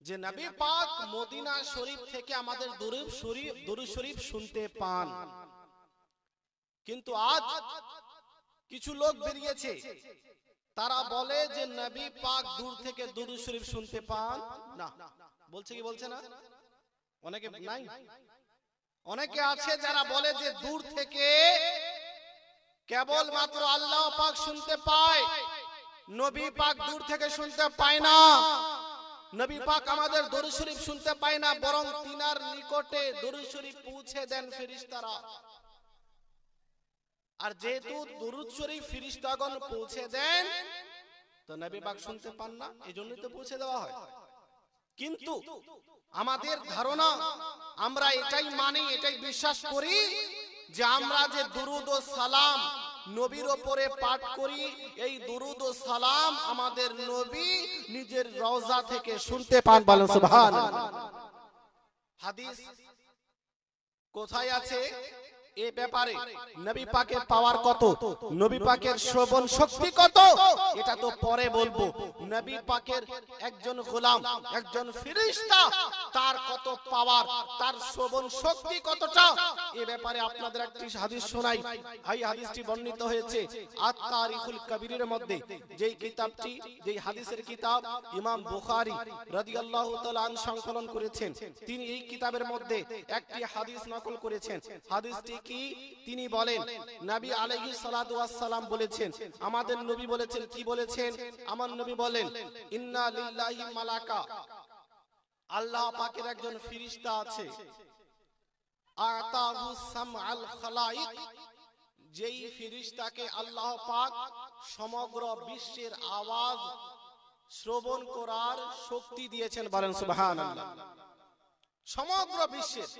যে নবী পাক মদিনা শরীফ থেকে আমাদের দুরূদ শরীফ শুনতে পান, কিন্তু আজ কিছু লোক বেরিয়েছে, তারা বলে যে নবী পাক দূর থেকে দুরূদ শরীফ শুনতে পান না। বলছে কি বলছে না? অনেকে নাই, অনেকে আছে যারা বলে যে দূর থেকে কেবল মাত্র আল্লাহ পাক শুনতে পায়, নবী পাক দূর থেকে শুনতে পায় না। নবী পাক আমাদের দরুদ শরীফ শুনতে পায় না, বরং তিনার নিকটে দরুদ শরীফ পৌঁছে দেন ফেরেশতারা। আর যেহেতু দরুদ শরীফ ফেরেশতাগণ পৌঁছে দেন, তো নবী পাক শুনতে পান না, এজন্যই তো পৌঁছে দেওয়া হয়। কিন্তু আমাদের ধারণা, আমরা এটাই মানি, এটাই বিশ্বাস করি যে আমরা যে দুরুদ ও সালাম নবীর উপরে পাঠ করি, এই দুরুদ ও সালাম আমাদের নবী নিজের রওজা থেকে শুনতে পান। বলেন সুবহানাল্লাহ। হাদিস কোথায় আছে এ ব্যাপারে? নবী পাকের পাওয়ার কত, নবী পাকের শ্রবণ শক্তি কত, এটা তো পরে বলবো। নবী পাকের একজন গোলাম, একজন ফেরেশতা, তার কত পাওয়ার, তার শ্রবণ শক্তি কতটা, এ ব্যাপারে আপনাদের একটি হাদিস শোনাই। এই হাদিসটি বর্ণিত হয়েছে আত-তারিখুল কবিরের মধ্যে, যেই কিতাবটি, যেই হাদিসের কিতাব ইমাম বুখারী রাদিয়াল্লাহু তাআলা আন সংকলন করেছেন। তিনি এই কিতাবের মধ্যে একটি হাদিস নকল করেছেন। হাদিসটি কি? তিনি বলেন নবী আলাইহিস সালাতু ওয়াস সালাম বলেছেন, আমাদের নবী বলেছেন, কি বলেছেন? আমার নবী বলেন, ইন্না লিল্লাহি মালাকা, আল্লাহ পাকের একজন ফেরেশতা আছে, আতাহু সামআল খালাইক, যেই ফেরেশতাকে আল্লাহ পাক সমগ্র বিশ্বের আওয়াজ শ্রবণ করার শক্তি দিয়েছেন। বলেন সুবহানাল্লাহ। সমগ্র বিশ্বের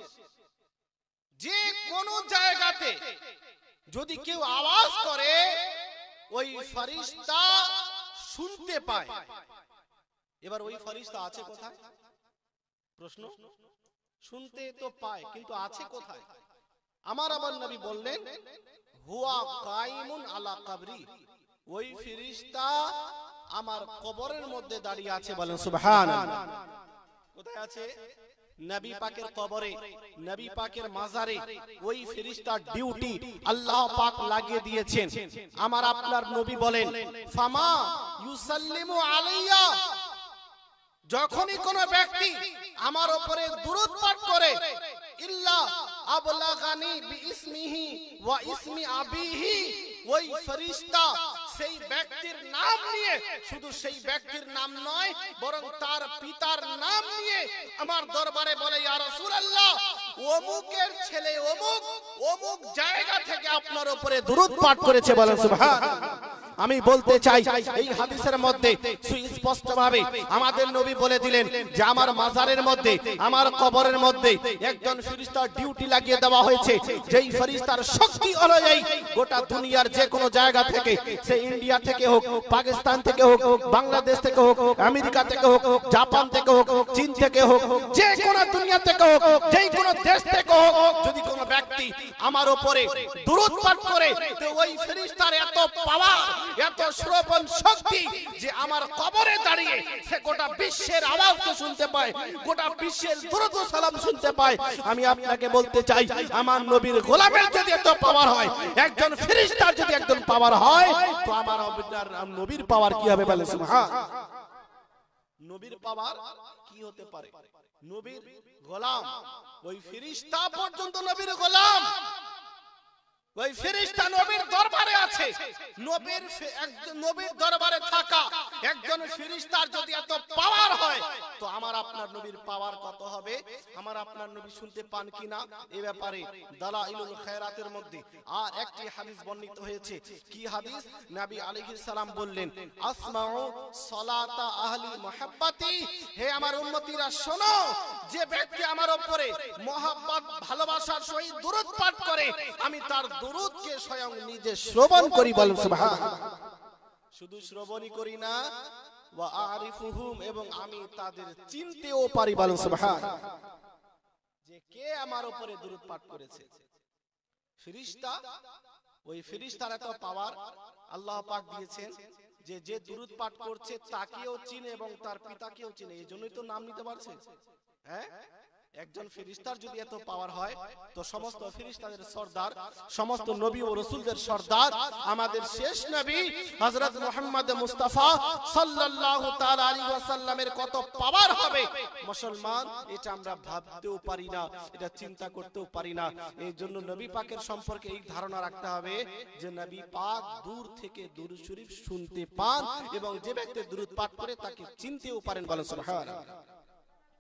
যে কোনো জায়গাতে যদি কেউ আওয়াজ করে, ওই ফেরেশতা শুনতে পায়। এবার ওই ফেরেশতা আছে কোথায়? প্রশ্ন। শুনতে তো পায়, কিন্তু আছে কোথায়? আমার আবার নবী বললেন, হুয়া কাইমুন আলা কবরি, ওই ফেরেশতা আমার কবরের মধ্যে দাঁড়িয়ে আছে। বলেন সুবহানাল্লাহ। কোথায় আছে? নবী পাকের কবরে, নবী পাকের মাজারে ওই ফেরেশতার ডিউটি আল্লাহ পাক লাগিয়ে দিয়েছেন। আমার আপনার নবী বলেন, ফামা ইউসাল্লিমু আলাইয়া, যখনই কোন ব্যক্তি আমার উপরে দুরূদ পাঠ করে, ইল্লা আবলাগানি বিইসমিহি ওয়া ইসমি আবিহি, ওই ফেরেশতা সেই ব্যক্তির নাম নিয়ে, শুধু সেই ব্যক্তির নাম নয়, বরং তার পিতার নাম নিয়ে আমার দরবারে বলে, ইয়া রাসূলুল্লাহ, অমুকের ছেলে অমুক অমুক জায়গা থেকে আপনার উপরে দুরূদ পাঠ করেছে। বলেন সুবহানাল্লাহ। আমি বলতে চাই, এই হাদিসের মধ্যে সুস্পষ্টভাবে আমাদের নবী বলে দিলেন যে আমার মাজারের মধ্যে, আমার কবরের মধ্যে একজন ফেরেশতার ডিউটি লাগিয়ে দেওয়া হয়েছে, যেই ফেরেশতার শক্তি অনুযায়ী গোটা দুনিয়ার যে কোনো জায়গা থেকে, সে ইন্ডিয়া থেকে হোক, পাকিস্তান থেকে হোক, বাংলাদেশ থেকে হোক, আমেরিকা থেকে হোক, জাপান থেকে হোক, চীন থেকে হোক, যে কোনো দুনিয়া থেকে হোক, যেই কোনো দেশ থেকে হোক, যদি কোনো ব্যক্তি আমার উপরে দুরূদ পাঠ করে, তো ওই ফেরেশতার এত পাওয়ার, এত শ্রবণ শক্তি যে আমার কবরে দাঁড়িয়ে সে গোটা বিশ্বের আওয়াজকে শুনতে পায়, গোটা বিশ্বের দুরূদ ও সালাম শুনতে পায়। আমি আপনাকে বলতে চাই, আমার নবীর গোলামের যদি এত পাওয়ার হয়, একজন ফেরেশতার যদি একজন পাওয়ার হয়, তো আমার নবীর পাওয়ার কি হবে? বলেন সুবহানাল্লাহ। নবীর পাওয়ার কি হতে পারে? নবীর গোলাম, ওই ফেরেশতা পর্যন্ত নবীর গোলাম, ওই ফেরেশতা নবীর দরবারে আছে। নবীর দরবারে থাকা একজন ফেরেশতার যদি এত পাওয়ার হয়, তো আমার আপনার নবীর পাওয়ার কত হবে? আমার আপনার নবী শুনতে পান কিনা, এই ব্যাপারে দালাইলুল খায়রাতের মধ্যে আর একটি হাদিস বর্ণিত হয়েছে। কি হাদিস? নবী আলাইহিস সালাম বললেন, আসমাউ সালাতা আহলি মুহাব্বতি, হে আমার উম্মতিরা শোনো, যে ব্যক্তি আমার উপরে মহব্বত, ভালোবাসার সহিত দুরূদ পাঠ করে, আমি তার দুরূদকে স্বয়ং নিজে শ্রবণ করি। বলেন সুবহানাল্লাহ। শুধু শ্রবণই করি না, ওয়া আরিফুহুম, এবং আমি তাদের চিনতেও পারি। বলেন সুবহানাল্লাহ। যে কে আমার উপরে দুরূদ পাঠ করেছে। ফেরেশতা, ওই ফেরেশতার এত পাওয়ার আল্লাহ পাক দিয়েছেন যে যে দুরূদ পাঠ করছে তাকেও চিনে এবং তার পিতাকেও চিনে, এই জন্যই তো নাম নিতে পারছে। হ্যাঁ, একজন ফেরেশতার যদি এত পাওয়ার হয় তো সমস্ত ফেরেশতাদের সরদার, সমস্ত নবী ও রাসূলদের সরদার আমাদের শেষ নবী হযরত মুহাম্মদ মুস্তাফা সাল্লাল্লাহু তাআলা আলাইহি ওয়াসাল্লামের কত পাওয়ার হবে মুসলমান, এটা আমরা ভাবতেও পারি না, এটা চিন্তা করতেও পারি না। এই জন্য নবী পাকের সম্পর্কে এই ধারণা রাখতে হবে যে নবী পাক দূর থেকে দুরূদ শরীফ শুনতে পান এবং যে ব্যক্তি দুরূদ পাঠ করে তাকে চিনতেও পারেন। বলেন সুবহানাল্লাহ।